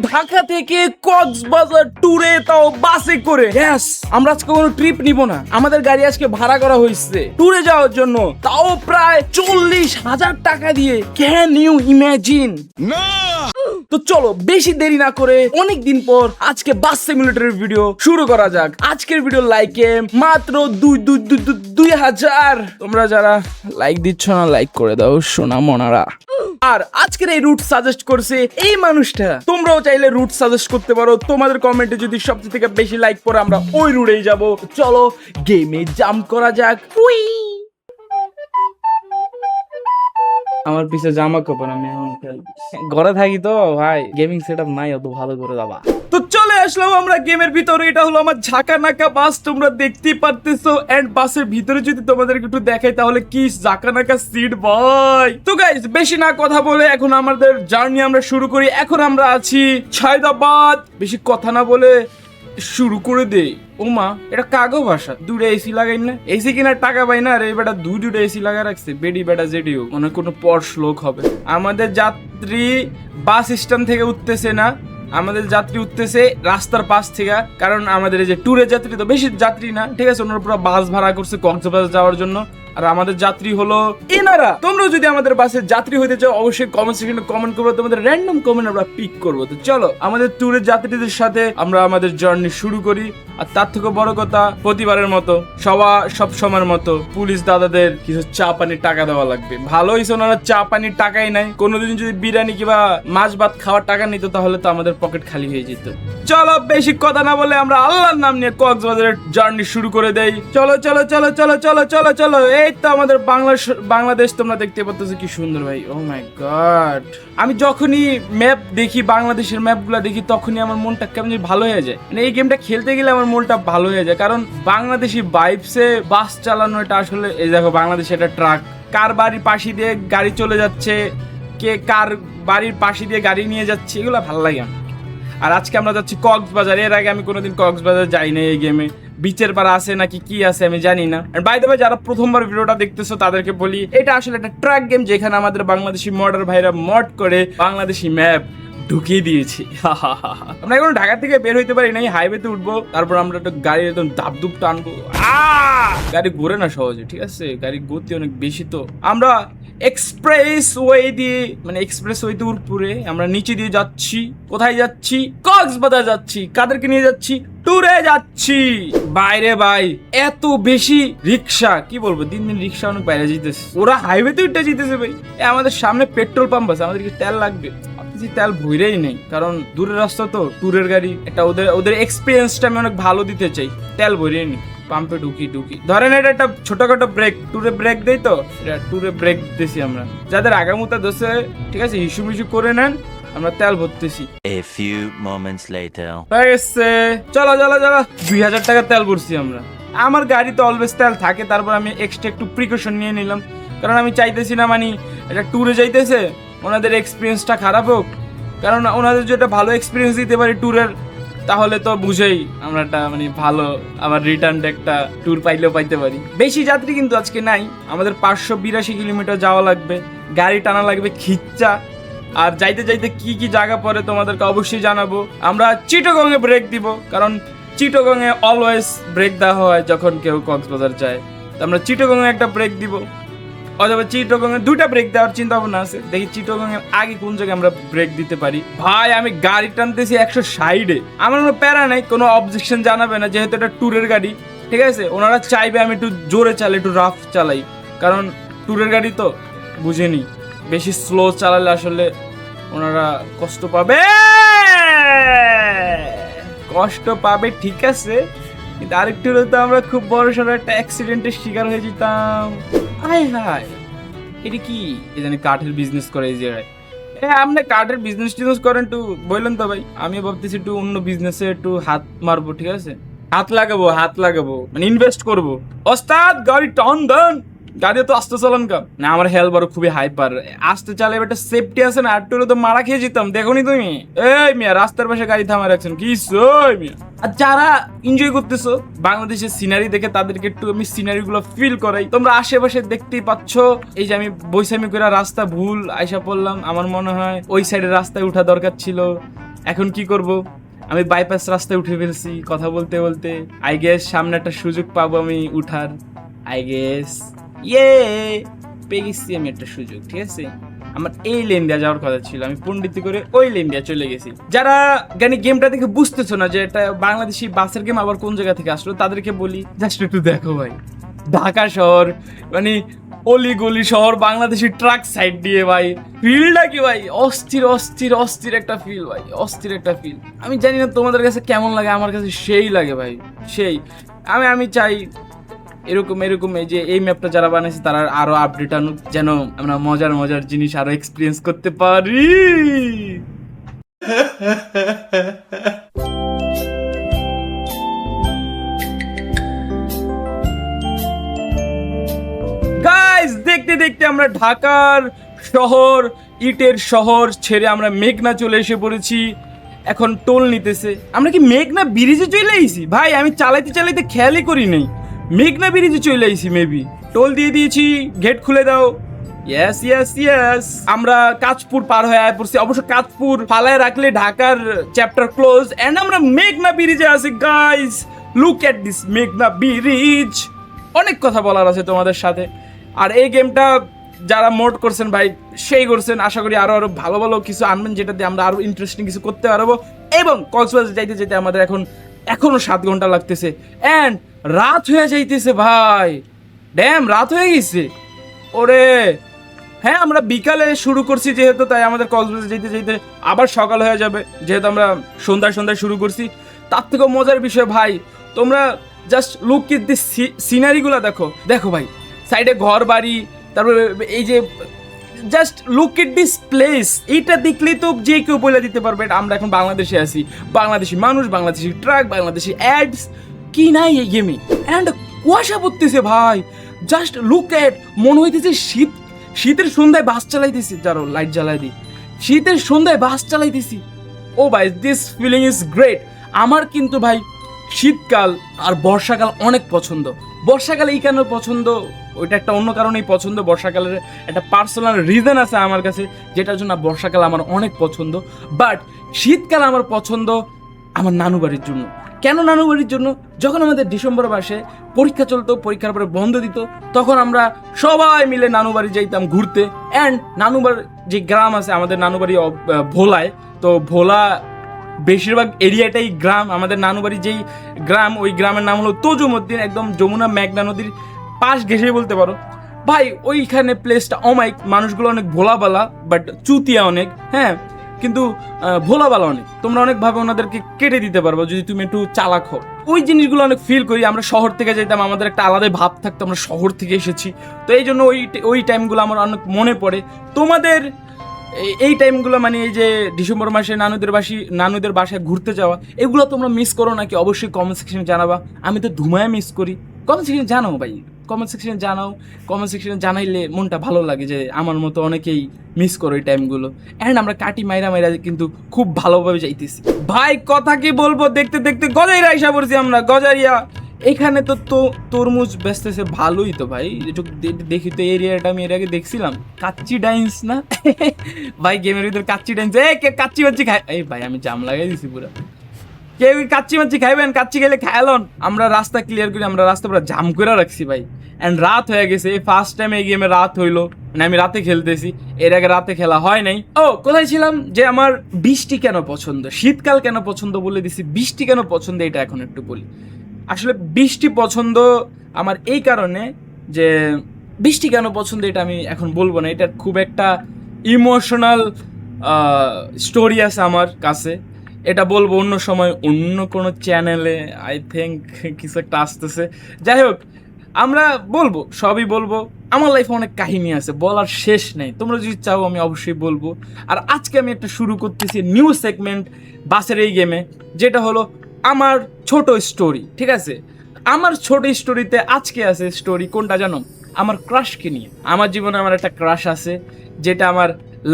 ঢাকা থেকে কক্সবাজার ট্যুরে, তাও বাসে করে। ইয়েস, আমরা আজকে কোনো ট্রিপ নিব না, আমাদের গাড়ি আজকে ভাড়া করা হয়েছে ট্যুরে যাওয়ার জন্য, তাও প্রায় 40,000 টাকা দিয়ে। Can you imagine? তো চলো বেশি দেরি না করে অনেক দিন পর আজকে বাস সিমুলেটরের ভিডিও শুরু করা যাক। আজকের ভিডিও লাইকে মাত্র 2,000। তোমরা যারা লাইক দিচ্ছ না, লাইক করে দাও সোনা মনারা। আর আজকের এই রুট সাজেস্ট করছে এই মানুষটা। তোমরাও চাইলে রুট সাজেস্ট করতে পারো, তোমাদের কমেন্টে যদি সবচেয়ে থেকে বেশি লাইক পড়ে আমরা ওই রুটেই যাব। চলো গেমে জাম্প করা যাক। আমার পিছে জামা কাপড়, আমি এখন ঘরে থাকি তো ভাই, গেমিং সেটআপ নাই অত ভালো করে দাবা। তো চলে আসলাম আমরা গেমের ভিতরে। এটা হলো আমার ঝাঁকানাকা বাস, তোমরা দেখতেই পারতেছো। এন্ড বাসের ভিতরে যদি তোমাদের একটু দেখাই তাহলে কি ঝাঁকানাকা সিট ভাই। তো গাইস বেশি না কথা বলে এখন আমাদের জার্নি আমরা শুরু করি। এখন আমরা আছি ছায়দাবাদ। বেশি কথা না বলে শুরু করে দেই। ওমা, এটা কাগো ভাষা। দুটো এসি লাগাই না, এসি কিনার টাকা পাই না রে বেটা, দুটো এসি লাগা রাখছে। বেডি বেটা জেডিও মনে কোনো পর্শ লোক হবে। আমাদের যাত্রী বাস স্ট্যান্ড থেকে উঠতেছে না, আমাদের যাত্রী উঠতেছে রাস্তার পাশ থেকে। কারণ আমাদের এই যে ট্যুরের যাত্রী তো বেশি যাত্রী না, ঠিক আছে, ওনারা পুরো বাস ভাড়া করছে কক্সবাজার যাওয়ার জন্য। আর আমাদের যাত্রী হলো এনারা। তোমরা যদি আমাদের বাসের যাত্রী হতে চাও অবশ্যই কমেন্ট সেকশনে কমেন্ট করবো, তোমাদের র্যান্ডম কমেন্ট আমরা পিক করবো। তো চলো আমাদের ট্যুরের যাত্রীদের সাথে আমরা আমাদের জার্নি শুরু করি। আর তার থেকে বড় কথা, প্রতিবারের মতো সব সময়ের মতো পুলিশ দাদাদের কিছু চা পানির টাকা দেওয়া লাগবে। ভালো হয়েছে ওনারা চা পানির টাকাই নাই। কোনোদিন যদি বিরিয়ানি কিংবা মাছ ভাত খাওয়ার টাকা নিত তাহলে তো আমাদের পকেট খালি হয়ে যেত। চলো বেশি কথা না বলে আমরা আল্লাহর নাম নিয়ে কক্সবাজারের জার্নি শুরু করে দেই। চলো চলো চলো চলো চলো চলো চলো। এই তো আমাদের বাংলাদেশ তোমরা দেখতে পাচ্ছ কি সুন্দর ভাই। ও মাই গড, আমি যখনই ম্যাপ দেখি, বাংলাদেশের ম্যাপগুলো দেখি, তখনই আমার মনটা কেমন ভালো হয়ে যায়। মানে এই গেমটা খেলতে গেলে আমার মনটা ভালো হয়ে যায়, কারণ বাংলাদেশি ভাইবসে বাস চালানো এটা আসলে। এই দেখো বাংলাদেশে একটা ট্রাক, কার বাড়ির পাশে দিয়ে গাড়ি চলে যাচ্ছে, কে কার বাড়ির পাশে দিয়ে গাড়ি নিয়ে যাচ্ছে, এগুলো ভালো লাগে আমার। আর আজকে আমরা যাচ্ছি কক্সবাজার। এর আগে আমি কোনোদিন কক্সবাজার যাই না। এই গেমে বিচের পাড়া আছে নাকি কি আছে আমি জানি না। আর বাই দ্য ওয়ে যারা প্রথমবার ভিডিওটা দেখতেছো তাদেরকে বলি, এটা আসলে একটা ট্র্যাক গেম যেখানে আমাদের বাংলাদেশি মডার ভাইরা মড করে বাংলাদেশি ম্যাপ ঢুকিয়ে দিয়েছি। আমরা এখন ঢাকা থেকে বের হইতে পারি নাই, হাইওয়েতে উঠবো, তারপর আমরা একটা গাড়ি একদম দাবদুব টানবো। গাড়ি ঘুরে না সহজে, ঠিক আছে, গাড়ি গতি অনেক বেশি। তো আমরা এক্সপ্রেস ওয়ে দিয়ে, মানে এক্সপ্রেস ওয়েতে উপরে আমরা নিচে দিয়ে যাচ্ছি। কোথায় যাচ্ছি? কক্সবাজার যাচ্ছি। কাদেরকে নিয়ে যাচ্ছি? ট্যুরে যাচ্ছি। বাইরে ভাই এত বেশি রিক্সা, কি বলবো, দিন দিন রিক্সা অনেক বাইরে যেতেছে। ওরা হাইওয়েতে উঠে যেতেছে ভাই। আমাদের সামনে পেট্রোল পাম্প আছে, আমাদেরকে তেল লাগবে। তেল ভইরেই নেই, কারণ দূরের রাস্তা তো, ট্যুরের গাড়ি। এটা ওদের এক্সপিরিয়েন্সটা আমি অনেক ভালো দিতে চাই। তেল ভইরেই নেই, পাম্পে ঢুকি ধরেন এটা একটা ছোটখাটো ব্রেক, ট্যুরে ব্রেক দেই তো, এটা ট্যুরে ব্রেক দিতেছি আমরা। যাদের আগামুতা দোষে, ঠিক আছে, হিসু করে নেন, আমরা তেল ভরতেছি। A few moments later. হয়ে গেছে, চলো চলো চলো। 2,000 টাকা তেল ভরছি আমরা। আমার গাড়িতে অলওয়েজ তেল থাকে, তারপর আমি এক্সট্রা একটু প্রিকশন নিয়ে নিলাম, কারণ আমি চাইতেছি না মানে এটা ট্যুরে যাইতেছে ওনাদের এক্সপিরিয়েন্সটা খারাপ হোক। কারণ ওনাদের যেটা ভালো এক্সপিরিয়েন্স দিতে পারি ট্যুরের, তাহলে তো বুঝেই আমরা একটা মানে ভালো আবার রিটার্ন একটা ট্যুর পাইলেও পাইতে পারি। বেশি যাত্রী কিন্তু আজকে নাই, আমাদের 582 কিলোমিটার যাওয়া লাগবে, গাড়ি টানা লাগবে খিচ্চা। আর যাইতে যাইতে কি কি জায়গা পড়ে তোমাদেরকে অবশ্যই জানাবো। আমরা চিটাগংয়ে ব্রেক দিব, কারণ চিটাগংয়ে অলওয়েজ ব্রেক দেওয়া হয় যখন কেউ কক্সবাজার যায়। তো আমরা চিটাগংয়ে একটা ব্রেক দিব, অথবা চিটাগংয়ে 2টা ব্রেক দেওয়ার চিন্তা ভাবনা আছে। দেখি চিটাগংয়ের আগে কোন জায়গায় আমরা ব্রেক দিতে পারি। ভাই আমি গাড়ি টানতেছি 160-এ, আমার কোনো প্যারা নাই, কোনো অবজেকশন জানাবে না, যেহেতু এটা ট্যুরের গাড়ি, ঠিক আছে। ওনারা চাইবে আমি একটু জোরে চালাই, একটু রাফ চালাই, কারণ ট্যুরের গাড়ি তো বুঝেনি, বেশি স্লো চালালে আসলে ওনারা কষ্ট পাবে, ঠিক আছে। কিন্তু আরেকটু হলে তো আমরা খুব বড় সড়ো একটা অ্যাক্সিডেন্টের শিকার হয়ে যেতাম। হায় হায়, এটা কি জানি কাঠের বিজনেস করে এই জায়গায়। আপনি কাঠের বিজনেস টিজনেস করেন একটু বললেন তো ভাই। আমি ভাবতেছি একটু অন্য বিজনেসে একটু হাত মারবো, ঠিক আছে, হাত লাগাবো মানে ইনভেস্ট করবো। ওস্তাদ গাড়ি টান দেন, গাড়ি তো আস্তে চালান কা না। আমার হেলবার খুবই হাইপার, আস্তে চালে একটা সেফটি আছে না, আর তো মারা খেয়ে যেতাম। দেখোনি তুমি? এই মিয়া রাস্তার পাশে গাড়ি থামায় রাখছেন কি মিয়া। আর যারা এনজয় করতেছো বাংলাদেশের সিনারি দেখে, তাদেরকে একটু আমি সিনারি গুলো ফিল করাই। তোমরা আশেপাশে দেখতেই পাচ্ছ, এই যে আমি বৈশামি করে রাস্তা ভুল আইসা পড়লাম। আমার মনে হয় ওই সাইডের রাস্তায় উঠা দরকার ছিল, এখন কি করব, আমি বাইপাস রাস্তায় উঠে ফেলছি কথা বলতে বলতে। আই গেস সামনে একটা সুযোগ পাবো আমি উঠার, আই গেস ইয়ে পেয়ে গেছি আমি একটা সুযোগ। ঠিক আছে, আমার এই লেন দিয়ে যাওয়ার কথা ছিল, আমি পণ্ডিতি করে ওই লেন দিয়ে চলে গেছি। যারা গেমটা দেখে বুঝতেছো না যে এটা বাংলাদেশি বাসের গেম আবার কোন জায়গা থেকে আসলো, তাদেরকে বলি জাস্ট একটু দেখো ভাই, ঢাকা শহর মানে অলি গলি শহর, বাংলাদেশি ট্রাক সাইড দিয়ে ভাই, ফিলটা কি ভাই, অস্থির অস্থির অস্থির একটা ফিল ভাই, অস্থির একটা ফিল। আমি জানি না তোমাদের কাছে কেমন লাগে, আমার কাছে সেই লাগে ভাই, সেই। আমি চাই এরকম এরকম এই যে এই ম্যাপটা যারা বানাইছে তারা আরো আপডেট আনুক, যেন আমরা মজার মজার জিনিস আরো এক্সপিরিয়েন্স করতে পারি। গাইস দেখতে দেখতে আমরা ঢাকার শহর, ইটের শহর ছেড়ে আমরা মেঘনা চলে এসে পড়েছি। এখন টোল নিতেছে। আমরা কি মেঘনা ব্রিজে চলে আইছি ভাই? আমি চালাইতে চালাইতে খেয়ালই করি নাই মেঘনা ব্রিজে চলে আইছি। মেবি টোল দিয়ে দিয়েছি, গেট খুলে দাও। ইয়েস ইয়েস ইয়েস, আমরা কাঁচপুর পার হয়ে আয় পড়ছি। অবশ্য কাঁচপুর ফালায় রাখলে ঢাকার চ্যাপ্টার ক্লোজ, এন্ড আমরা মেঘনা ব্রিজে আছি। গাইস লুক এট দিস মেঘনা ব্রিজ। অনেক কথা বলার আছে তোমাদের সাথে। আর এই গেমটা যারা মোড করছেন ভাই সেই করছেন, আশা করি আরো আরো ভালো ভালো কিছু আনবেন যেটা দিয়ে আমরা আরো ইন্টারেস্টিং কিছু করতে পারবো। এবং কক্সবাজার যাইতে যেতে আমাদের এখনো 7 ঘন্টা লাগতেছে, এন্ড রাত হয়ে যাইতেছে ভাই, ড্যাম রাত হয়ে গেছে ওরে। হ্যাঁ আমরা বিকালে শুরু করছি যেহেতু, তাই আমাদের কক্সবাজার যেতে যেতে আবার সকাল হয়ে যাবে, যেহেতু আমরা সন্ধ্যায় সন্ধ্যায় শুরু করছি। তার থেকেও মজার বিষয় ভাই, তোমরা জাস্ট লুক এট দি সিনারিগুলো দেখো, দেখো ভাই সাইডে ঘর বাড়ি, তারপরে এই যে just look at this place. এইটা দেখলেই তো যে কেউ বলে দিতে পারবে আমরা এখন বাংলাদেশে আছি। বাংলাদেশি মানুষ, বাংলাদেশি ট্রাক, বাংলাদেশি অ্যাডস, কি নাই এই গেমে। অ্যান্ড কুয়াশা পড়তেছে ভাই, জাস্ট লুক এট, মনে হইতেছে শীতের সন্ধ্যায় বাস চালাইতেছি। যারো লাইট জ্বালাই দিই, শীতের সন্ধ্যায় বাস চালাইতেছি। ও ভাই দিস ফিলিং ইজ গ্রেট। আমার কিন্তু ভাই শীতকাল আর বর্ষাকাল অনেক পছন্দ। বর্ষাকাল এই কেন পছন্দ, ওইটা একটা অন্য কারণেই পছন্দ। বর্ষাকালের একটা পার্সোনাল রিজন আছে আমার কাছে, যেটার জন্য বর্ষাকাল আমার অনেক পছন্দ। বাট শীতকাল আমার পছন্দ আমার নানু বাড়ির জন্য। কেন নানু বাড়ির জন্য? যখন আমাদের ডিসেম্বর মাসে পরীক্ষা চলতো, পরীক্ষার পরে বন্ধ দিত, তখন আমরা সবাই মিলে নানু বাড়ি যাইতাম ঘুরতে। অ্যান্ড নানুবার যে গ্রাম আছে, আমাদের নানু বাড়ি ভোলায়, তো ভোলা বেশিরভাগ এরিয়াটাই গ্রাম। আমাদের নানুবাড়ি যেই গ্রাম, ওই গ্রামের নাম হলো তজুমুদ্দিন, একদম যমুনা মেঘনা নদীর পাশ ঘেঁষে বলতে পারো ভাই। ওইখানে প্লেসটা অমাইক, মানুষগুলো অনেক ভোলাবালা, বাট চুতিয়া অনেক, হ্যাঁ কিন্তু ভোলাবালা অনেক। তোমরা অনেকভাবে ওনাদেরকে কেটে দিতে পারবো যদি তুমি একটু চালাক হও। ওই জিনিসগুলো অনেক ফিল করি। আমরা শহর থেকে যেতাম, আমাদের একটা আলাদা ভাব থাকতো, আমরা শহর থেকে এসেছি। তো এই জন্য ওই টাইমগুলো আমার অনেক মনে পড়ে। তোমাদের এই টাইমগুলো মানে এই যে ডিসেম্বর মাসে নানুদের বাসায় ঘুরতে যাওয়া, এগুলো তোমরা মিস করো নাকি? অবশ্যই কমেন্ট সেকশনে জানাবা। আমি তো ধুমায় মিস করি। কমেন্ট সেকশনে জানাও ভাই, কমেন্ট সেকশনে জানাও। কমেন্ট সেকশনে জানাইলে মনটা ভালো লাগে যে আমার মতো অনেকেই মিস করো এই টাইমগুলো। অ্যান্ড আমরা কাটি মাইরা কিন্তু খুব ভালোভাবে যাইতেছি ভাই। কথা কি বলবো, দেখতে দেখতে গজারিয়া আইসা পড়ছি আমরা, গজারিয়া। এখানে তো তরমুজ বেচতেছে ভালোই তো ভাই, একটু দেখি তো এরিয়াটা। আমি এর আগে দেখছিলাম কাচ্চি ডাইন্স না ভাই, গেমের ভিতরে কাচ্চি ডাইন্স। কে কাচ্চি মাচ্চি খায়? এই ভাই আমি জাম লাগাই দিছি পুরো। কেউ কাচ্চি মাচ্চি খাইবেন? কাচ্চি খেলে খায়ালন। আমরা রাস্তা ক্লিয়ার করি, আমরা রাস্তা পুরো জাম করে রাখছি ভাই। অ্যান্ড রাত হয়ে গেছে, এই ফার্স্ট টাইম এই গেমে রাত হইলো, মানে আমি রাতে খেলতেছি, এর আগে রাতে খেলা হয় নাই। ও কোথায় ছিলাম, যে আমার বৃষ্টি কেন পছন্দ, শীতকাল কেন পছন্দ বলে দিছি, বৃষ্টি কেন পছন্দ এটা এখন একটু বলি। আসলে বৃষ্টি পছন্দ আমার এই কারণে যে, বৃষ্টি কেন পছন্দ এটা আমি এখন বলবো না, এটার খুব একটা ইমোশনাল স্টোরি আছে আমার কাছে। এটা বলবো অন্য সময়, অন্য কোনো চ্যানেলে। আই থিঙ্ক কিছু একটা আসতেছে। যাই হোক, আমরা বলবো, সবই বলবো। আমার লাইফে অনেক কাহিনী আছে, বলার শেষ নেই। তোমরা যদি চাও আমি অবশ্যই বলবো। আর আজকে আমি একটা শুরু করতেছি নিউ সেগমেন্ট বাসের এই গেমে, যেটা হলো আমার ছোট স্টোরি। ঠিক আছে, আমার ছোট স্টোরিতে আজকে আছে স্টোরি কোনটা জানো? আমার ক্রাশকে নিয়ে। আমার জীবনে আমার একটা ক্রাশ আছে, যেটা আমার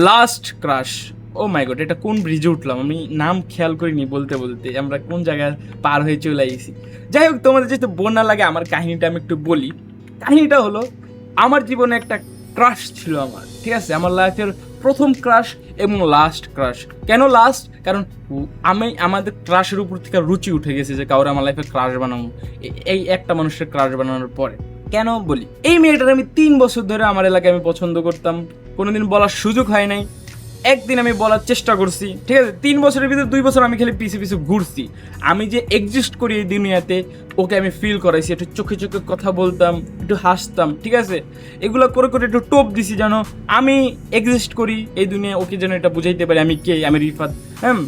last crush. O my god, এটা কোন ব্রিজে উঠলাম আমি, নাম খেয়াল করিনি বলতে বলতে আমরা কোন জায়গায় পার হয়ে চলে আইছি। যাই হোক, তোমাদের যেহেতু বন্যা লাগে আমার কাহিনীটা আমি একটু বলি। কাহিনীটা হলো, আমার জীবনে একটা ক্রাশ ছিল আমার, ঠিক আছে? আমার লাইফের প্রথম ক্রাশ এবং লাস্ট ক্রাশ। কেন লাস্ট? কারণ আমাদের ক্রাশের উপর থেকে রুচি উঠে গেছে যে কাউরে আমার লাইফে ক্রাশ বানাবো, এই একটা মানুষের ক্রাশ বানানোর পরে। কেন বলি, এই মেয়েটার আমি 3 বছর ধরে আমার এলাকায় আমি পছন্দ করতাম, কোনোদিন বলার সুযোগ হয় নাই। একদিন আমি বলার চেষ্টা করছি, ঠিক আছে, 3 বছরের ভিতরে 2 বছর আমি খালি পিছে পিছে ঘুরছি। আমি যে এক্সিস্ট করি এই দুনিয়াতে ওকে আমি ফিল করাইছি, একটু চোখে চোখে কথা বলতাম, একটু হাসতাম, ঠিক আছে, এগুলো করে করে একটু টোপ দিছি যেন আমি এক্সিস্ট করি এই দুনিয়ায়, ওকে যেন এটা বুঝাইতে পারি আমি কে, আমি রিফাত। হ্যাঁ,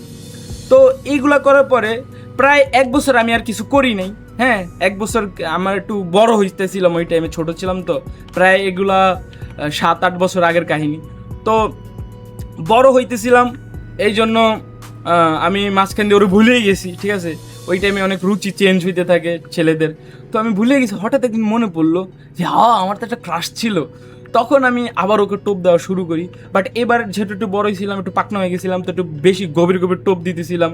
তো এইগুলা করার পরে প্রায় 1 বছর আমি আর কিছু করি নাই। হ্যাঁ, 1 বছর আমার একটু বড় হইতেছিলাম, ওই টাইমে ছোট ছিলাম, তো প্রায় এগুলা 7-8 বছর আগের কাহিনী। তো বড় হইতেছিলাম, এই জন্য আমি মাঝখান দিয়ে ওরা ভুলেই গেছি, ঠিক আছে। ওই টাইমে অনেক রুচি চেঞ্জ হইতে থাকে ছেলেদের, তো আমি ভুলে গেছি। হঠাৎ একদিন মনে পড়লো যে আমার তো একটা ক্রাশ ছিল। তখন আমি আবার ওকে টোপ দেওয়া শুরু করি, বাট এবার যেহেতু একটু বড়ই ছিলাম, একটু পাকনা হয়ে গেছিলাম, তো একটু বেশি গভীর গভীর টোপ দিতেছিলাম,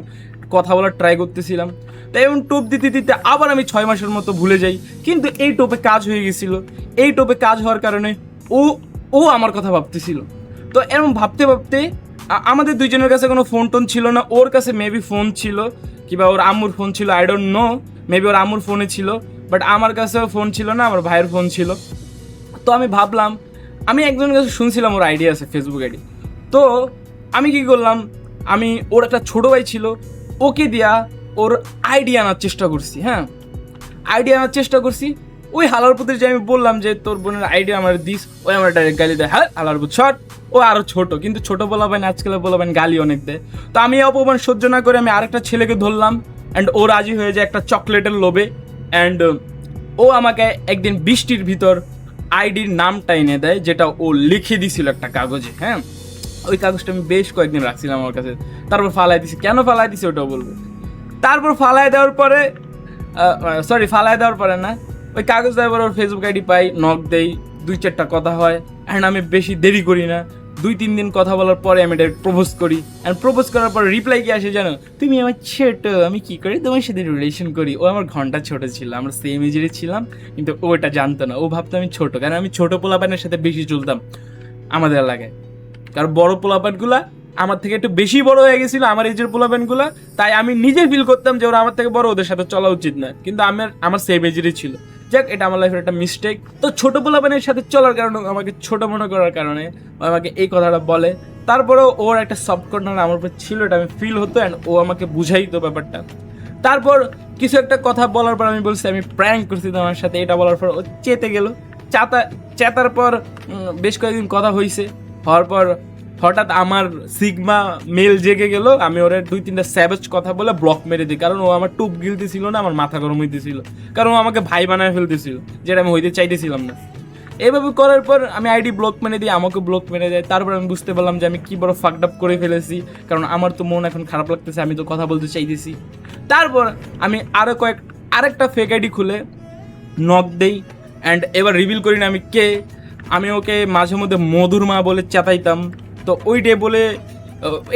কথা বলার ট্রাই করতেছিলাম। তাই এমন টোপ দিতে দিতে আবার আমি 6 মাসের মতো ভুলে যাই, কিন্তু এই টোপে কাজ হয়ে গেছিল। এই টোপে কাজ হওয়ার কারণে ও আমার কথা ভাবতেছিল। তো এরকম ভাবতে ভাবতে আমাদের দুইজনের কাছে কোনো ফোন টোন ছিল না। ওর কাছে মেবি ফোন ছিল, কিংবা ওর আম্মুর ফোন ছিল, আই ডোন্ট নো, মেবি ওর আম্মুর ফোনে ছিল, বাট আমার কাছেও ফোন ছিল না, আমার ভাইয়ের ফোন ছিল। তো আমি ভাবলাম, আমি একজনের কাছে শুনছিলাম ওর আইডি আছে, ফেসবুক আইডি। তো আমি কি করলাম, আমি ওর একটা ছোটো ভাই ছিল, ওকে দিয়া ওর আইডি আনার চেষ্টা করছি। হ্যাঁ, আইডি আনার চেষ্টা করছি। ওই হালারপুতের যে আমি বললাম যে তোর বোনের আইডি আমার দিস, ওই আমার ডাইরেক্ট গালি দেয়, হ্যাঁ হালারপুত শট। ও আরও ছোটো, কিন্তু ছোটো বলাবেন, আজকাল বলাবেন গালি অনেক দেয়। তো আমি অপমান সহ্য না করে আমি আরেকটা ছেলেকে ধরলাম, অ্যান্ড ও রাজি হয়ে যায় একটা চকলেটের লোভে। অ্যান্ড ও আমাকে একদিন বৃষ্টির ভিতর আইডির নামটা এনে দেয়, যেটা ও লিখে দিছিল একটা কাগজে। হ্যাঁ, ওই কাগজটা আমি বেশ কয়েকদিন রাখছিলাম আমার কাছে, তারপর ফালাই দিছি। কেন ফালাই দিছি ওটাও বলবো। তারপর ফালাই দেওয়ার পরে ফালাই দেওয়ার পরে না, ওই কাগজ দেওয়ার পর ওর ফেসবুক আইডি পাই, নক দেই, 2-4টা কথা হয়। অ্যান্ড আমি বেশি দেরি করি না, 2-3 দিন কথা বলার পরে আমি ডাইরেক্ট প্রপোজ করি। অ্যান্ড প্রপোজ করার পর রিপ্লাই কি আসে জানো? তুমি আমার ছোট, আমি কি করি তোমার সাথে রিলেশন করি। ও আমার ঘন্টা ছোট ছিল, আমরা সেম এজেরই ছিলাম, কিন্তু ও এটা জানতো না। ও ভাবতো আমি ছোট, কারণ আমি ছোট পোলাপানের সাথে বেশি চলতাম আমাদের এলাকায়। কারণ বড় পোলাপানগুলা আমার থেকে একটু বেশি বড় হয়ে গেছিল, আমার এজের পোলাপানগুলা। তাই আমি নিজে ফিল করতাম যে ওরা আমার থেকে বড়, ওদের সাথে চলা উচিত না, কিন্তু আমার সেম এজেরই ছিল। যাক, এটা আমার লাইফের একটা মিস্টেক। তো ছোট পোলাপানের সাথে চলার কারণে, আমাকে ছোট মনে করার কারণে আমাকে এই কথাটা বলে। তারপরেও ওর একটা সফট কর্নার আমার উপর ছিল, এটা আমি ফিল হতো, অ্যান্ড ও আমাকে বুঝাইতো ব্যাপারটা। তারপর কিছু একটা কথা বলার পর আমি বলছি আমি প্র্যাঙ্ক করছি তোমার সাথে, এটা বলার পর ও চেতে গেল। চেতার পর বেশ কয়েকদিন কথা হয়েছে, হওয়ার পর হঠাৎ আমার সিগমা মেল জেগে গেল। আমি ওর 2-3টা স্যাভেজ কথা বলে ব্লক মেরে দিই, কারণ ও আমার টুপ গিলতেছিল না, আমার মাথা গরম হইতেছিল, কারণ ও আমাকে ভাই বানায় ফেলতেছিল, যেটা আমি হইতে চাইতেছিলাম না। এইভাবে করার পর আমি আইডি ব্লক মেরে দিই, আমাকে ব্লক মেরে দেয়। তারপর আমি বুঝতে পারলাম যে আমি কি বড় ফাকড আপ করে ফেলেছি, কারণ আমার তো মন এখন খারাপ লাগতেছে, আমি তো কথা বলতে চাইতেছি। তারপর আমি আরেকটা ফেক আইডি খুলে নক দেই, অ্যান্ড এবার রিভিল করি না আমি কে। আমি ওকে মাঝে মধ্যে মধুর মা বলে চেতাইতাম। তো ওই ডে বলে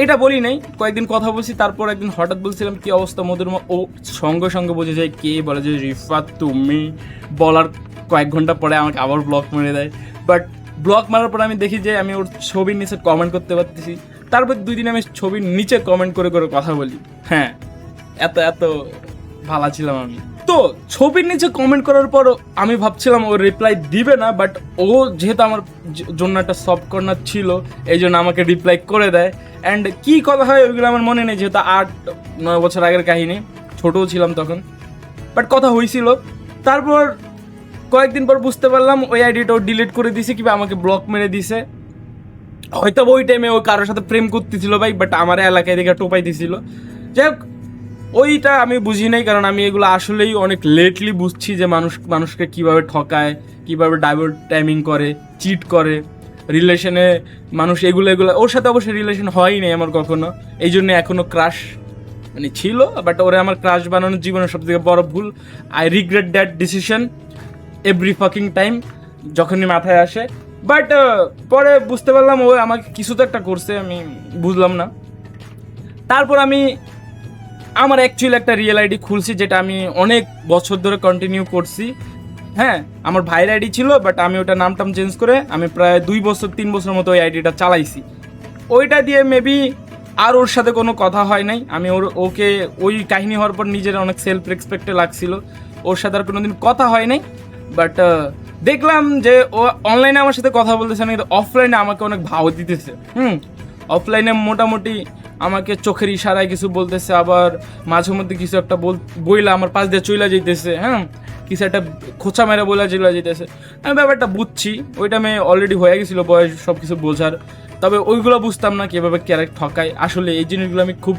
এটা বলি নাই, কয়েকদিন কথা বলছি। তারপর একদিন হঠাৎ বলছিলাম কি অবস্থা মধুর মা, ও সঙ্গে সঙ্গে বুঝে যায় কে, বলে যে রিফাত তুমি। বলার কয়েক ঘন্টা পরে আমাকে আবার ব্লক মেরে দেয়। বাট ব্লক মারার পর আমি দেখি যে আমি ওর ছবির নিচে কমেন্ট করতে পারতেছি। তারপর 2 দিন আমি ছবির নিচে কমেন্ট করে করে কথা বলি। হ্যাঁ, এত ভালো ছিলাম আমি। তো ছবির নিচে কমেন্ট করার পর আমি ভাবছিলাম ও রিপ্লাই দিবে না, বাট ও যেহেতু আমার জন্য একটা সফট কর্নার ছিল, এই জন্য আমাকে রিপ্লাই করে দেয়। অ্যান্ড কী কথা হয় ওইগুলো আমার মনে নেই, যেহেতু 8-9 বছর আগের কাহিনী, ছোটও ছিলাম তখন, বাট কথা হয়েছিল। তারপর কয়েকদিন পর বুঝতে পারলাম ওই আইডিটাও ডিলিট করে দিছে, কিংবা আমাকে ব্লক মেরে দিছে। হয়তো ওই টাইমে ও কারোর সাথে প্রেম করতেছিল ভাই, বাট আমার এলাকায় দেখে টোপাই দিছিল। যাই হোক, ওইটা আমি বুঝি নাই, কারণ আমি এগুলো আসলেই অনেক লেটলি বুঝছি যে মানুষকে কীভাবে ঠকায়, কীভাবে ডাবল টাইমিং করে, চিট করে রিলেশনে মানুষ। এগুলো ওর সাথে অবশ্যই রিলেশন হয়ই নাই আমার কখনো, এই জন্য এখনও ক্রাশ মানে ছিল, বাট ওরে আমার ক্রাশ বানানোর জীবনের সবথেকে বড় ভুল। I regret that decision every fucking time যখনই মাথায় আসে। বাট পরে বুঝতে পারলাম ও আমাকে কিছু তো একটা করছে, আমি বুঝলাম না। তারপর আমি আমার অ্যাকচুয়ালি একটা রিয়েল আইডি খুলছি, যেটা আমি অনেক বছর ধরে কন্টিনিউ করছি। হ্যাঁ, আমার ভাইয়ের আইডি ছিল, বাট আমি ওটা নামটাম চেঞ্জ করে আমি প্রায় 2-3 বছর মতো ওই আইডিটা চালাইছি। ওইটা দিয়ে মেবি আর ওর সাথে কোনো কথা হয় নাই। আমি ওকে ওই কাহিনী হওয়ার পর নিজের অনেক সেলফ রেসপেক্টে লাগছিল, ওর সাথে আর কোনোদিন কথা হয় নাই। বাট দেখলাম যে ও অনলাইনে আমার সাথে কথা বলতেছে না, কিন্তু অফলাইনে আমাকে অনেক ভাও দিতেছে। অফলাইনে মোটামুটি আমাকে চোখের ইশারায় কিছু বলতেছে, আবার মাঝে মধ্যে কিছু একটা বইলা আমার পাশ দিয়ে চইলা যাইতেছে, কিছু একটা খোঁচা মেরে বইলা চইলা যাইতেছে। আমি ব্যাপারটা বুঝছি, ওইটা আমি অলরেডি হয়ে গেছিলো বয়স সব কিছু বোঝার, তবে ওইগুলো বুঝতাম না কীভাবে ক্যারেক্ট ঠকায়। আসলে এই জিনিসগুলো আমি খুব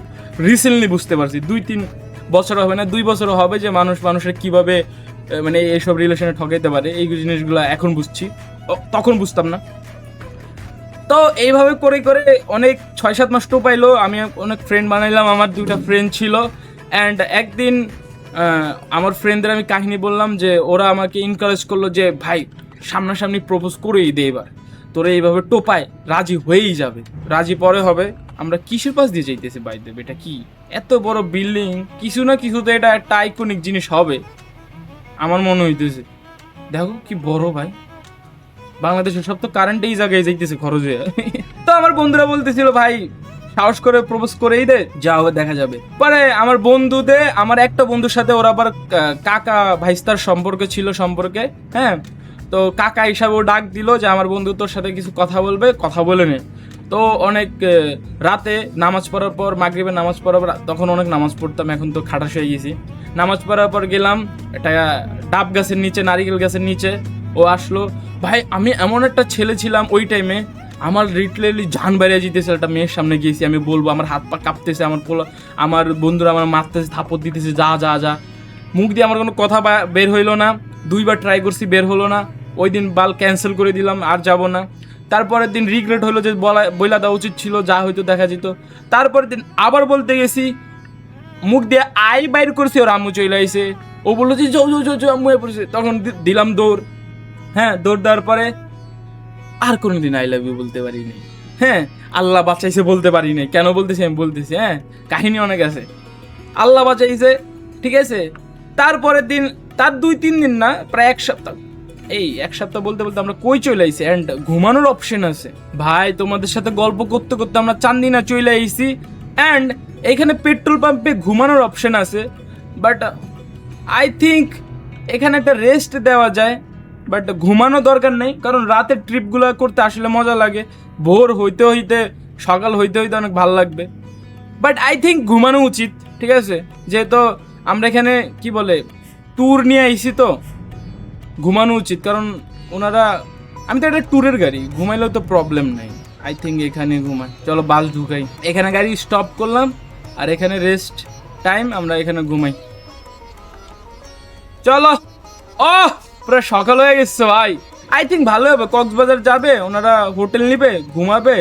রিসেন্টলি বুঝতে পারছি, 2-3 বছর হবে না, 2 বছর হবে যে মানুষের কীভাবে মানে এইসব রিলেশনে ঠকাইতে পারে, এই জিনিসগুলো এখন বুঝছি, তখন বুঝতাম না। তো এইভাবে করে করে অনেক 6-7 মাস টোপাইলো, আমি অনেক ফ্রেন্ড বানাইলাম, আমার 2টা ফ্রেন্ড ছিল। অ্যান্ড একদিন আমার ফ্রেন্ডদের আমি কাহিনী বললাম, যে ওরা আমাকে এনকারেজ করলো যে ভাই সামনাসামনি প্রপোজ করেই দে, এবার তোরা এইভাবে টোপায় রাজি হয়েই যাবে, রাজি পরে হবে। আমরা কিসের পাশ দিয়ে যাইতেছি বাই দেবে, এটা কি এত বড় বিল্ডিং, কিছু না কিছু তো এটা একটা আইকনিক জিনিস হবে আমার মনে হইতেছে। দেখো কি বড় ভাই, বাংলাদেশের সব তো কারেন্ট এই জায়গায় যাইতেছে খরচ হয়ে। তো আমার বন্ধুরা বলতেছিল ভাই সাহস করে প্রপোজ করেই দে, যা হবে দেখা যাবে। পরে আমার একটা বন্ধুর সাথে ওরা আবার কাকা ভাইস্তার সম্পর্কে ছিল, হ্যাঁ। তো কাকা হিসাবে ও ডাক দিল যে আমার বন্ধু তোর সাথে কিছু কথা বলবে, কথা বলে নে। তো অনেক রাতে নামাজ পড়ার পর, মাগরিবের নামাজ পড়ার পর, তখন অনেক নামাজ পড়তাম, এখন তো খাটাস হয়ে গেছি। নামাজ পড়ার পর গেলাম একটা ডাব গাছের নিচে, নারিকেল গাছের নিচে। ও আসলো, ভাই আমি এমন একটা ছেলে ছিলাম ওই টাইমে, আমার লিটারেলি জান বেরিয়ে যেতেছে। একটা মেয়ের সামনে গিয়েছি, আমি বলবো, আমার হাত পা কাঁপতেছে, আমার বন্ধুরা আমার মারতেছে, থাপড় দিতেছে, যা যা যা, মুখ দিয়ে আমার কোনো কথা বের হইলো না। 2বার ট্রাই করছি, বের হলো না। ওই দিন বাল ক্যান্সেল করে দিলাম, আর যাব না। তারপরের দিন রিগ্রেট হলো যে বইলা দেওয়া উচিত ছিল, যা হয়তো দেখা যেত। তারপরের দিন আবার বলতে গেছি, মুখ দিয়ে আই বাইর করছি, ওর আম্মু চলে আইছে। ও বললো যে জো আম্মু হয়ে পড়েছে, তখন দিলাম দৌড়। হ্যাঁ, দৌড় দেওয়ার পরে আর কোনোদিন আই লাভ ইউ বলতে পারিনি। হ্যাঁ, আল্লাহ বাঁচাইছে বলতে পারি নাই। কেন বলতেছি আমি বলতেছি, হ্যাঁ কাহিনী অনেক আছে। আল্লাহ বাঁচাইছে, ঠিক আছে। তারপরের দিন, তার 2-3 দিন না, প্রায় 1 সপ্তাহ, এই 1 সপ্তাহ বলতে বলতে আমরা কই চলে আইছি। অ্যান্ড ঘুমানোর অপশন আছে ভাই, তোমাদের সাথে গল্প করতে করতে আমরা চান্দিনা চলে আইছি। অ্যান্ড এখানে পেট্রোল পাম্পে ঘুমানোর অপশন আছে, বাট আই থিঙ্ক এখানে একটা রেস্ট দেওয়া যায়, বাট ঘুমানো দরকার নেই, কারণ রাতের ট্রিপগুলো করতে আসলে মজা লাগে। ভোর হইতে হইতে, সকাল হইতে হইতে অনেক ভালো লাগবে। বাট আই থিঙ্ক ঘুমানো উচিত, ঠিক আছে। যেহেতু আমরা এখানে কি বলে ট্যুর নিয়ে আইছি, তো ঘুমানো উচিত, কারণ ওনারা, আমি তো একটা ট্যুরের গাড়ি, ঘুমাইলেও তো প্রবলেম নাই। আই থিঙ্ক এখানে ঘুমাই, চলো বাস ঢুকাই। এখানে গাড়ি স্টপ করলাম, আর এখানে রেস্ট টাইম, আমরা এখানে ঘুমাই, চলো। পুরো সকাল হয়ে গেছে ভাই। আই থিঙ্ক ভালো হবে, কক্সবাজার যাবে, ওনারা হোটেল নিবে, ঘুমাবে,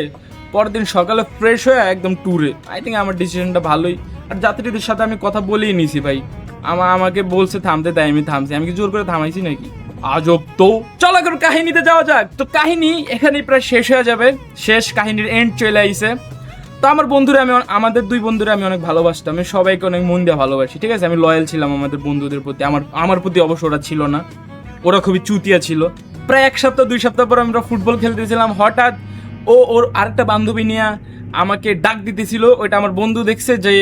পরের দিন সকালে ফ্রেশ হয়ে একদম ট্যুরে। আই থিঙ্ক আমার ডিসিশনটা ভালোই। আর যাত্রীদের সাথে আমি কথা বলেই নিছি ভাই, আমাকে বলছে থামতে, তাই আমি থামছি। আমি কি জোর করে থামাইছি নাকি? আজব তো। চলো এখন কাহিনীতে যাওয়া যাক। তো কাহিনী এখানেই প্রায় শেষ হয়ে যাবে, শেষ কাহিনীর এন্ড চলে আইছে। তো আমাদের 2 বন্ধুরা আমি অনেক ভালোবাসতাম, আমি সবাইকে অনেক মন দিয়ে ভালোবাসি, ঠিক আছে। আমি লয়াল ছিলাম আমাদের বন্ধুদের প্রতি, আমার প্রতি অবশ্য ওরা ছিল না, ওরা খুবই চুতিয়া ছিল। প্রায় 1 সপ্তাহ 2 সপ্তাহ পর আমরা ফুটবল খেলতেছিলাম, হঠাৎ ওর আরেকটা বান্ধবী নিয়ে আমাকে ডাক দিতেছিল। ওইটা আমার বন্ধু দেখছে, যে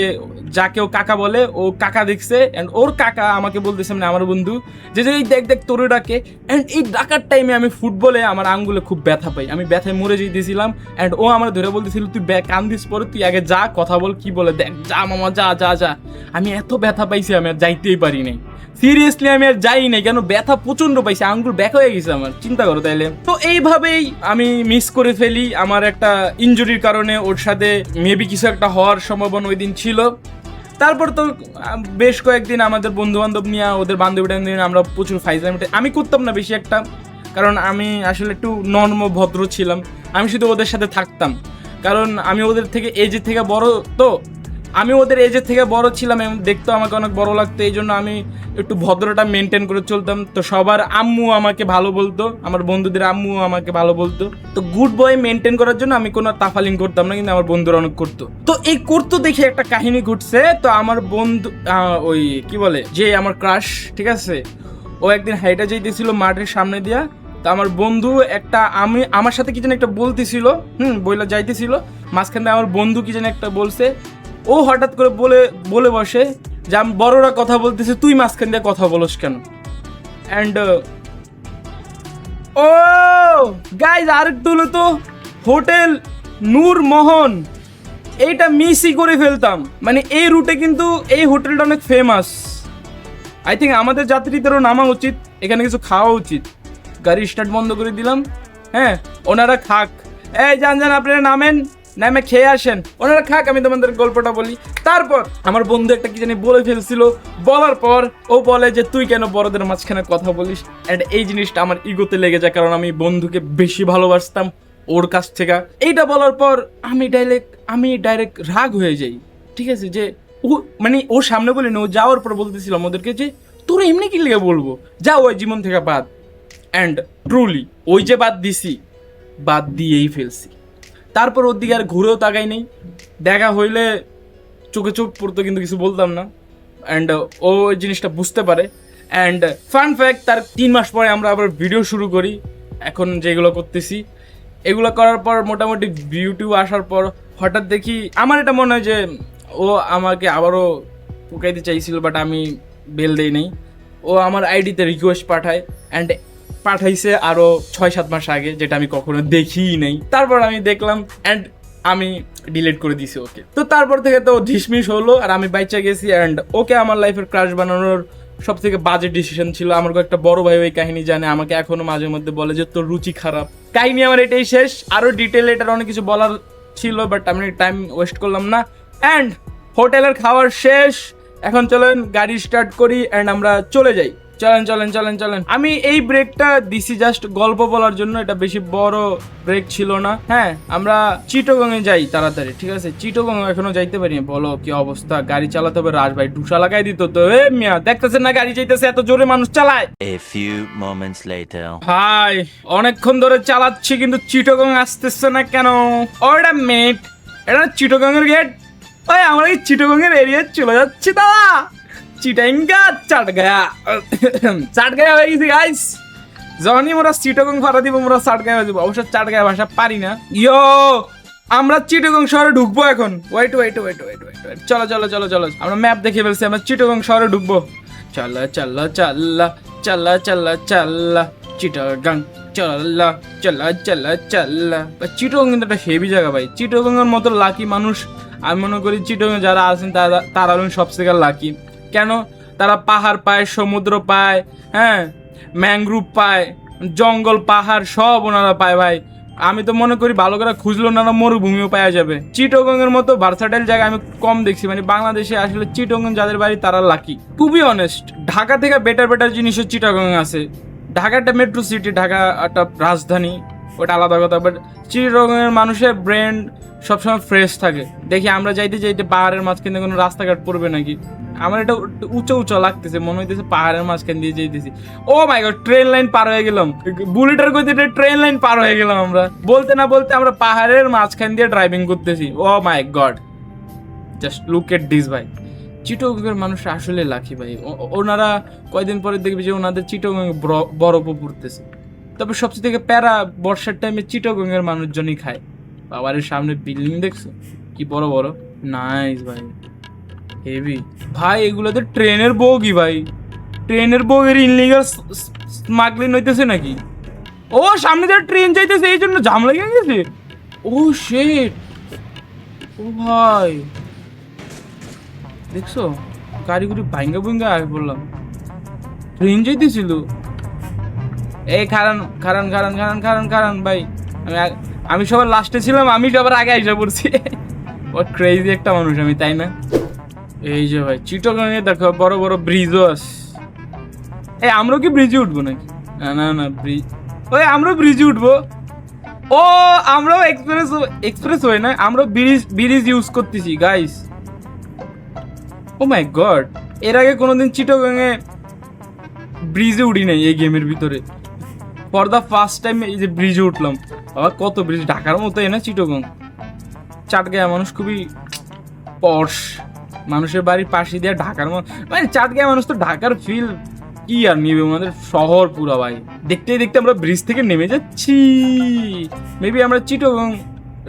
যাকে ও কাকা বলে, ও কাকা দেখছে। অ্যান্ড ওর কাকা আমাকে বলতেছে, মানে আমার বন্ধু, যে এই দেখ তোরে ডাকে। অ্যান্ড এই ডাকার টাইমে আমি ফুটবলে আমার আঙ্গুলে খুব ব্যথা পাই, আমি ব্যথায় মরে যেতেছিলাম। অ্যান্ড ও আমার ধরে বলতেছিল, তুই কান্দিস পরে, তুই আগে যা, কথা বল, কি বলে দেখ, যা মামা যা যা যা। আমি এত ব্যথা পাইছি, আমি আর যাইতেই পারি নাই, সিরিয়াসলি আমি আর যাই নাই, কেন ব্যথা প্রচন্ড পাইছি, আঙ্গুল ব্যাক হয়ে গেছে আমার, চিন্তা করো তাইলে। তো এইভাবেই আমি মিস করে ফেলি আমার একটা ইনজুরির কারণে। ওর সাথে মেবি কিছু একটা হওয়ার সম্ভাবনা ওই দিন ছিল। তারপর তো বেশ কয়েকদিন আমাদের বন্ধু বান্ধব নিয়ে, ওদের বান্ধবীটা নিয়ে আমরা প্রচুর ফাইজলামি, আমি করতাম না বেশি একটা, কারণ আমি আসলে একটু নর্ম ভদ্র ছিলাম। আমি শুধু ওদের সাথে থাকতাম, কারণ আমি ওদের থেকে এজের থেকে বড়, তো আমি ওদের এজের থেকে বড় ছিলাম এবং দেখতো আমাকে অনেক বড় লাগতো, এই জন্য আমি একটু ভদ্রটা মেনটেন করে চলতাম। তো সবার আম্মু আমাকে ভালো বলতো, আমার বন্ধুদের আম্মু আমাকে ভালো বলতো। তো গুড বয় মেনটেন করার জন্য আমি কোনো তাফালিং করতাম না, কিন্তু আমার বন্ধুরা অনেক করতো। তো এই করতো দেখে একটা কাহিনী ঘটছে। তো আমার বন্ধু, ওই কি বলে, যে আমার ক্রাশ, ঠিক আছে, ও একদিন হাইটা যাইতেছিল মাঠের সামনে দিয়া, তো আমার বন্ধু একটা আমার সাথে কি যেন একটা বলতেছিল, বইলা যাইতেছিল, মাঝখান দিয়ে আমার বন্ধু কি যেন একটা বলছে, ও হঠাৎ করে বলে বসে যে আমি বড়রা কথা বলতেছে, তুই মাঝখান দিয়ে কথা বলস কেন? অ্যান্ড ও গাইজ আরেকটু হলো তো হোটেল নূর মোহন, এইটা মিসই করে ফেলতাম। মানে এই রুটে কিন্তু এই হোটেলটা অনেক ফেমাস। আই থিঙ্ক আমাদের যাত্রীদেরও নামা উচিত, এখানে কিছু খাওয়া উচিত। গাড়ি স্টার্ট বন্ধ করে দিলাম, হ্যাঁ ওনারা খাক, এই যান আপনারা নামে খেয়ে আসেন, ওনারা খাক, আমি তোমাদের গল্পটা বলি। তারপর আমার বন্ধু একটা কি জানি বলে ফেলছিল, বলার পর ও বলে যে তুই কেন বড়দের মাঝখানে কথা বলিস, অ্যান্ড এই জিনিসটা আমার ইগোতে লেগে যায়, কারণ আমি বন্ধুকে বেশি ভালোবাসতাম ওর কাছ থেকে। এইটা বলার পর আমি ডাইরেক্ট রাগ হয়ে যাই, ঠিক আছে, যে ও মানে ওর সামনে বলি না, ও যাওয়ার পর বলতেছিলাম ওদেরকে যে তোরা এমনি কি লেগে বলবো, যাও ওই জীবন থেকে বাদ। অ্যান্ড ট্রুলি ওই যে বাদ দিয়েই ফেলছি। তারপর ওর দিকে আর ঘুরেও তাকাই নেই, দেখা হইলে চোখে চোখ পড়তো কিন্তু কিছু বলতাম না। অ্যান্ড ও ওই জিনিসটা বুঝতে পারে। অ্যান্ড ফান ফ্যাক্ট, তার 3 মাস পরে আমরা আবার ভিডিও শুরু করি, এখন যেগুলো করতেছি। এগুলো করার পর মোটামুটি ভিউ আসার পর হঠাৎ দেখি, আমার এটা মনে হয় যে ও আমাকে আবারও পুকাইতে চাইছিল, বাট আমি বেল দেই নাই। ও আমার আইডিতে রিকোয়েস্ট পাঠায়, অ্যান্ড পাঠাইছে আরও 6-7 মাস আগে, যেটা আমি কখনো দেখিই নাই। তারপর আমি দেখলাম অ্যান্ড আমি ডিলিট করে দিছি ওকে। তো তারপর থেকে তো ঢিসমিস হলো, আর আমি বাইচা গেছি। অ্যান্ড ওকে আমার লাইফের ক্রাশ বানানোর সব থেকে বাজে ডিসিশন ছিল। আমার একটা বড় ভাই ওই কাহিনী জানে, আমাকে এখনো মাঝে মধ্যে বলে যে তোর রুচি খারাপ। কাহিনী আমার এটাই শেষ, আরও ডিটেলে এটার অনেক কিছু বলার ছিল, বাট আমি টাইম ওয়েস্ট করলাম না। অ্যান্ড হোটেলের খাবার শেষ, এখন চলেন গাড়ি স্টার্ট করি অ্যান্ড আমরা চলে যাই। চলেন। আমি এই ব্রেকটা দিছি জাস্ট গল্প বলার জন্য, এটা বেশি বড় ব্রেক ছিল না। হ্যাঁ, আমরা চিটাগংয়ে যাই তাড়াতাড়ি, ঠিক আছে? চিটাগং এখনো যাইতে পারি। বলো কি অবস্থা, গাড়ি চালাতে হবে। রাজ ভাই ডুসা লাগাই দিত তো। এ মিয়া, দেখতেছেন না গাড়ি যাইতেছে, এত জোরে মানুষ চালায়। A few moments later. ভাই অনেকক্ষণ ধরে চালাচ্ছি কিন্তু চিটাগং আসতেছে না কেন? ওটা মেট, এটা চিটাগং এর গেট। ওই আমরা কি চিটাগং এর এরিয়া চলে যাচ্ছি দাদা? চিটাঙ্গা চাটগায়া হয়ে গেছি গাইস। যখনই মোরা চিটাগং ভাড়া দিব মোরা চাটগায়া হয়ে যাবো। অবশ্য চাটগায়া ভাষা পারি না। ইয়ো, আমরা চিটাগং শহরে ঢুকবো এখন। ওয়েট, চলো। আমরা ম্যাপ দেখে ফেলছি, আমরা চিটাগং শহরে ঢুকবো। চাল্লা চিটাগং, চাল্লা। চিটাগং কিন্তু একটা হেভি জায়গা ভাই। চিটাগং এর মতো লাকি মানুষ আমি মনে করি চিটাগং যারা আছেন তারা হলেন সবথেকে লাকি। কেন? তারা পাহাড় পায়, সমুদ্র পায়, হ্যাঁ, ম্যাংগ্রুভ পায়, জঙ্গল পাহাড় সব ওনারা পায় ভাই। আমি তো মনে করি ভালো করে খুঁজলো ওনারা মরুভূমিও পাওয়া যাবে। চিটাগং এর মতো ভার্সাটাইল জায়গা আমি কম দেখছি। মানে বাংলাদেশে আসলে চিটাগং যাদের বাড়ি তারা lucky. To be honest, Dhaka থেকে বেটার জিনিসও চিটাগং আছে। ঢাকা একটা মেট্রো সিটি, ঢাকা একটা রাজধানী, ওটা আলাদা কথা। বাট চিটাগংয়ের মানুষের ব্রেন সবসময় ফ্রেশ থাকে। দেখি আমরা যাইতে পাহাড়ের মাঝখান দিয়ে কোনো রাস্তাঘাট পড়বে নাকি। আমার এটা উঁচু লাগতেছে, মনে হইতেছে পাহাড়ের মাঝখান দিয়ে যাইতেছি। ও মাই গড, ট্রেন লাইন পার হয়ে গেলাম। বুলেটের গতিতে ট্রেন লাইন পার হয়ে গেলাম আমরা। বলতে না বলতে আমরা পাহাড়ের মাঝখান দিয়ে ড্রাইভিং করতেছি। Oh my god, just look at this ভাই। চিটাগংয়ের মানুষ আসলে লাকি ভাই। ওনারা কয়দিন পরে দেখবে যে ওনাদের চিটাগং বরফও পড়তেছে। তবে সবচেয়ে থেকে প্যারা বর্ষার টাইমে চিটাগংয়ের মানুষজনই খায়। বাবারের সামনে বিল্ডিং দেখছো কি বড় নাইস ভাই, হেভি ভাই। এগুলোতে ট্রেনের বগি ভাই, ট্রেনের বগির ইনলিগাল স্মাগলিং হইতেছে নাকি? ও সামনে দিয়ে ট্রেন যাইতেছে, এই জন্য জাম লেগে গেছে। ও শিট, ও ভাই দেখছো গাড়িগুড়ি ভাঙ্গা আগে বললাম, ট্রেন যাইতেছিল। এই খারান ভাই, আমি সবার লাস্টে ছিলাম, আমি সবার আগে আইসা পড়ছি। ও ক্রেজি একটা মানুষ আমি, তাই না? এই যে ভাই চিটাগংয়ে দেখো বড় ব্রিজও আছে। এই আমরাও কি ব্রিজে উঠবো নাকি? না ব্রিজ, ওই আমরাও ব্রিজে উঠবো। ও আমরাও এক্সপ্রেস হয় না, আমরাও ব্রিজ ইউজ করতেছি গাইস। ও মাই গড, এর আগে কোনোদিন চিটাগংয়ে ব্রিজে উঠি নাই এই গেমের ভিতরে। ফর দ্য ফার্স্ট টাইম এই যে ব্রিজে উঠলাম। আবার কত ব্রিজ, ঢাকার মতো না চিটাগং। চাটগাঁয়া মানুষ খুবই পশ, মানুষের বাড়ির পাশে দিয়ে ঢাকার মতো। মানে চাটগাঁয়া মানুষ তো ঢাকার ফিল কি আর নিবে আমাদের শহর পুরা ভাই। দেখতে দেখতে আমরা ব্রিজ থেকে নেমে যাচ্ছি। মেবি আমরা চিটাগং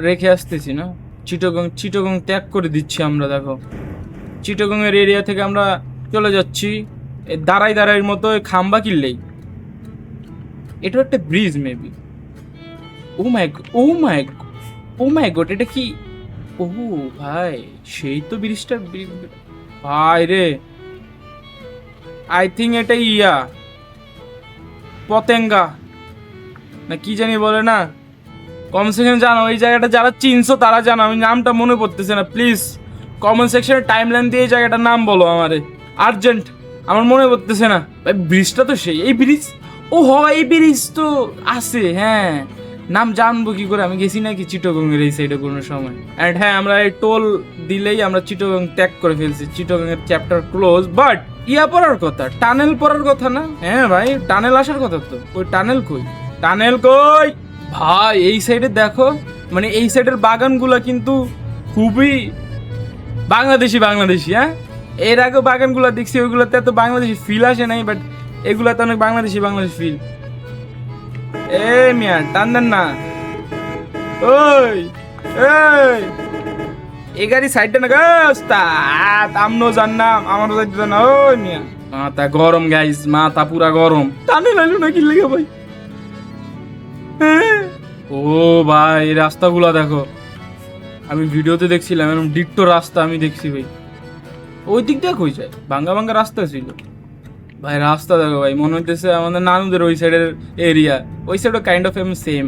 রেখে আসতেছি না, চিটাগং ত্যাগ করে দিচ্ছি আমরা। দেখো চিটাগং এর এরিয়া থেকে আমরা চলে যাচ্ছি দাঁড়াই মতো খাম্বা কিনলেই। এটা একটা bridge maybe. O my god এটা কি? ও ভাই সেই তো ব্রিজটা ভাই রে। আই থিঙ্ক এটা পতেঙ্গা না কি জানি বলে না, কমেন্ট সেকশনে জানো এই জায়গাটা যারা চিনছো তারা জানো, আমি নামটা মনে পড়তেছে না। প্লিজ কমেন্ট সেকশনে টাইমলাইন দিয়ে এই জায়গাটার নাম বলো আমারে, আর্জেন্ট, আমার মনে পড়তেছে না ভাই। ব্রিজটা তো সেই এই ব্রিজ। ও হয় এই ব্রিজ তো আছে, হ্যাঁ নাম জানবো কি করে, আমি গেছি নাকি চিটাগংয়ের এই সাইডে কোনো সময়। অ্যান্ড হ্যাঁ আমরা এই টোল দিলেই আমরা চিটাগং ত্যাগ করে ফেলছি, চিটাগংয়ের চ্যাপ্টার ক্লোজ। বাট পড়ার কথা, টানেল পড়ার কথা না? হ্যাঁ ভাই টানেল আসার কথা তো। ওই টানেল কই ভাই? এই সাইডে দেখো, মানে এই সাইডের বাগানগুলা কিন্তু খুবই বাংলাদেশি। হ্যাঁ এর আগে বাগানগুলা দেখছি, ওইগুলোতে এত বাংলাদেশি ফিল আসে নাই, বাট এগুলাতে অনেক বাংলাদেশি ফিল। এ মিয়া টান দেন না, ওই এই গাড়ি সাইডটা না আমনো জান্নাম আমারও যাইতে না। ওই মিয়া মাথা গরম গাইস, মাথা পুরা গরম। টানে লাইলো না কি লেগে ভাই? ও ভাই এই রাস্তাগুলা দেখো, আমি ভিডিওতে দেখছিলাম এরকম ডিট্টো রাস্তা আমি দেখছি ভাই। ওই দিকটা কই যায়? ভাঙ্গা রাস্তা ছিল ভাই। রাস্তা দেখো ভাই, মনে হইতেছে আমাদের নানুদের ওই সাইডের এরিয়া, ওই সাইডও কাইন্ড অফ সেম।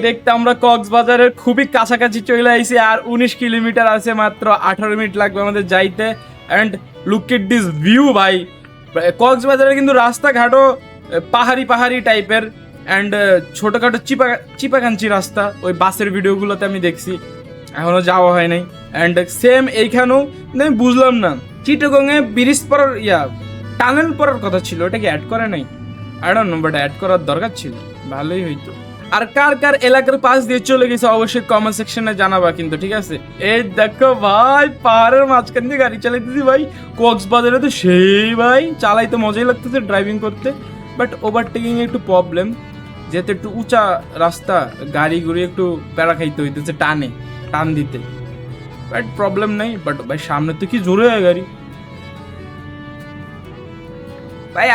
দেখতে আমরা কক্সবাজারের খুবই কাছাকাছি চলে আইছি। আর 19 কিলোমিটার আছে, মাত্র 18 মিনিট লাগবে আমাদের যাইতে। And look at this view ভাই। কক্সবাজারের কিন্তু রাস্তাঘাটও পাহাড়ি টাইপের, অ্যান্ড ছোটোখাটো চিপাকাঞ্চি রাস্তা। ওই বাসের ভিডিওগুলোতে আমি দেখছি, এখনো যাওয়া হয় নাই। অ্যান্ড সেম এইখানেও আমি বুঝলাম না, চিটাগংয়ে ব্রিজ পড়ার টানেল পড়ার কথা ছিল, ওটা কি অ্যাড করে নাই? I don't know, but add করার দরকার ছিল, ভালোই হইতো। আর কার এলাকার পাশ দিয়ে চলে গেছে অবশ্যই কমেন্ট সেকশনে জানাবা কিন্তু, ঠিক আছে? এই দেখো ভাই পাহাড়ের মাঝখান দিয়ে গাড়ি চালাইতেছি ভাই। কক্সবাজারে তো সেই ভাই চালাইতে মজাই লাগতেছে ড্রাইভিং করতে, বাট ওভারটেকিং একটু প্রবলেম, যেহেতু একটু উঁচা রাস্তা, গাড়ি একটু প্যারা খাইতে হইতেছে টান দিতে, বাট প্রবলেম নাই। বাট ভাই সামনে তো কি জোরে হয় গাড়ি ভাই।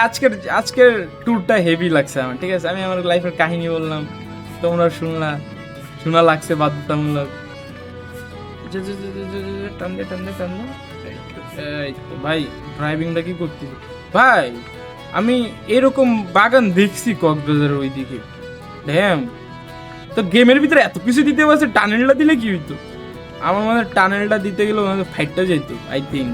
আজকের ট্যুরটা হেভি লাগছে আমার, ঠিক আছে? আমি আমার লাইফের কাহিনী বললাম, তোমরা শোনা লাগছে বাধ্যতামূলক। টান দে ভাই, ড্রাইভিংটা কি করতেছি ভাই? আমি এরকম বাগান দেখছি কক্সবাজারের ওইদিকে, ড্যাম। তো গেমের ভিতরে এত কিছু দিতে পারছে, টানেলটা দিলে কি হইতো? আমার মনে হয় টানেলটা দিতে গেলে ফাইটটা যেত, আই থিঙ্ক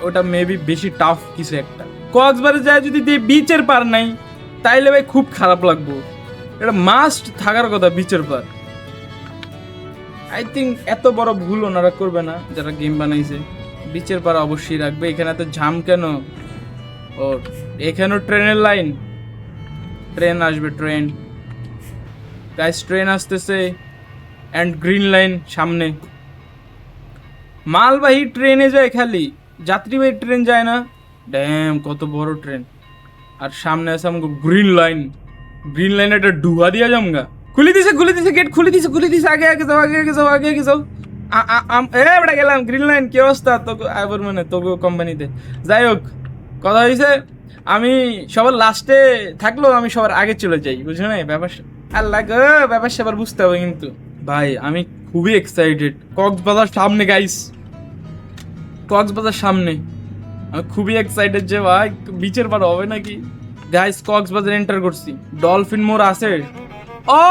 ওটা মেবি বেশি টাফ কিছু একটা। কক্সবাজারে যায় যদি বিচের পার নাই, তাইলে ভাই খুব খারাপ লাগবো। এটা মাস্ট থাকার কথা বিচের পার। আই থিঙ্ক এত বড় ভুল ওনারা করবে না যারা গেম বানাইছে, বিচের পার অবশ্যই রাখবে। এখানে এত ঝাম কেন? ও এখানেও ট্রেনের লাইন, ট্রেন আসবে, ট্রেন আসতেছে। অ্যান্ড গ্রিন লাইন সামনে, মালবাহী ট্রেনে যায় খালি, যাত্রীবাহী ট্রেন যায় না। ড্যাম কত বড় ট্রেন। আর সামনে আছে আমাকে গ্রিন লাইন একটা ডুহা দিয়া যামগা। খুলে দিছে গেট, খুলে দিছে। আগে যাও। বেটা গেলাম। গ্রিন লাইন কি অবস্থা তোকে? আবার মানে তোকে কোম্পানিতে যাই হোক, কথা হয়েছে আমি সবার লাস্টে থাকলেও আমি সবার আগে চলে যাই, বুঝছো না? ব্যাপার সেবার বুঝতে হবে কিন্তু ভাই। আমি খুবই এক্সাইটেড। কক্সবাজার সামনে গাইস, আমি খুবই এক্সাইটেড যে ভাই বিচের পার হবে নাকি গাইস। কক্সবাজার এন্টার করছি, ডলফিন মোড় আছে। ও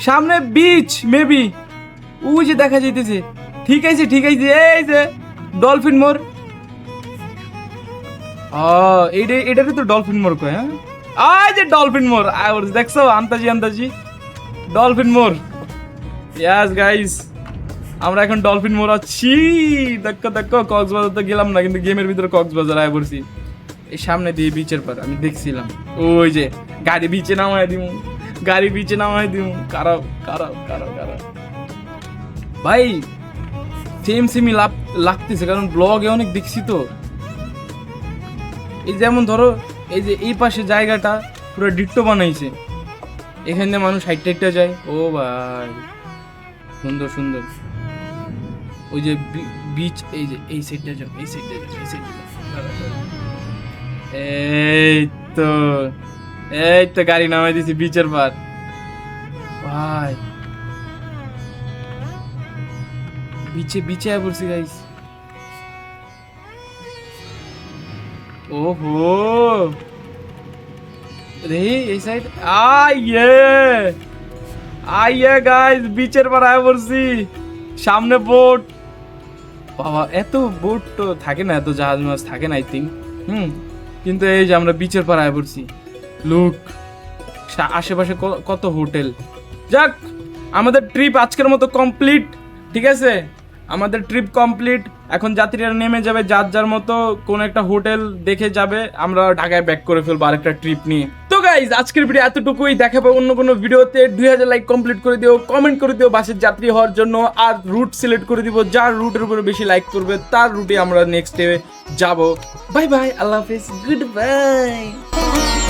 সামনে বিচ মেবি, ওই যে দেখা যাইতেছে। ঠিক আছে এই যে ডলফিন মোড়। এটারে তো ডলফিন মোড় কয়। হ্যাঁ আই যে ডলফিন মোড় দেখছো, আন্তাজি ডলফিন মোড়। ইয়াস গাইস, আমরা এখন ডলফিন মোড় আছি। দেখো কক্সবাজার তো গেলাম না, কিন্তু গেমের ভিতরে কক্সবাজার আয় পড়ছি। এই সামনে দিয়ে বিচের পার আমি দেখছিলাম। ওই যে গাড়ি বিচে নামায় দিমু, কারাও ভাই। সেম সেমই লাগতেছে, কারণ ব্লগে অনেক দেখছি তো। এই যেমন ধরো এই যে এই পাশে জায়গাটা পুরো ডিট্টো বানাইছে, এখানে মানুষ হাইটটা যায়। ও ভাই সুন্দর সুন্দর। ওই যে বিচ, এই যে এই সাইডটা যাও, এই সাইডটা যাও, এই সাইডটা যাও। এই তো, এই তো গাড়ি নামাই দিছি বিচের পার। ভাই বিচে বিচে পড়ছি গাইস। ওহো রে এই সাইড আইয়ে গাইস, বিচের পার আয় পড়ছি। সামনে বোট। বাবা এত বোট তো থাকে না, এত জাহাজ মাছ থাকে না আই থিঙ্ক। কিন্তু এই যে আমরা বিচের পার আয় পড়ছি। লুক আশেপাশে কত হোটেল। যাক আমাদের ট্রিপ আজকের মতো কমপ্লিট, ঠিক আছে? আমাদের ট্রিপ কমপ্লিট। এখন যাত্রীরা নেমে যাবে যার যার মতো কোন একটা হোটেল দেখে যাবে, আমরা ঢাকায় ব্যাক করে ফেলবো আরেকটা ট্রিপ নিয়ে। তো গাইজ আজকের ভিডিও এতটুকুই, দেখাবো অন্য কোনো ভিডিওতে। 2000 লাইক কমপ্লিট করে দিও, কমেন্ট করে দিও বাসের যাত্রী হওয়ার জন্য, আর রুট সিলেক্ট করে দিব। যার রুটের উপরে বেশি লাইক করবে তার রুটে আমরা নেক্সট ডে যাবো। বাই বাই, আল্লাহ হাফেজ, গুড বাই।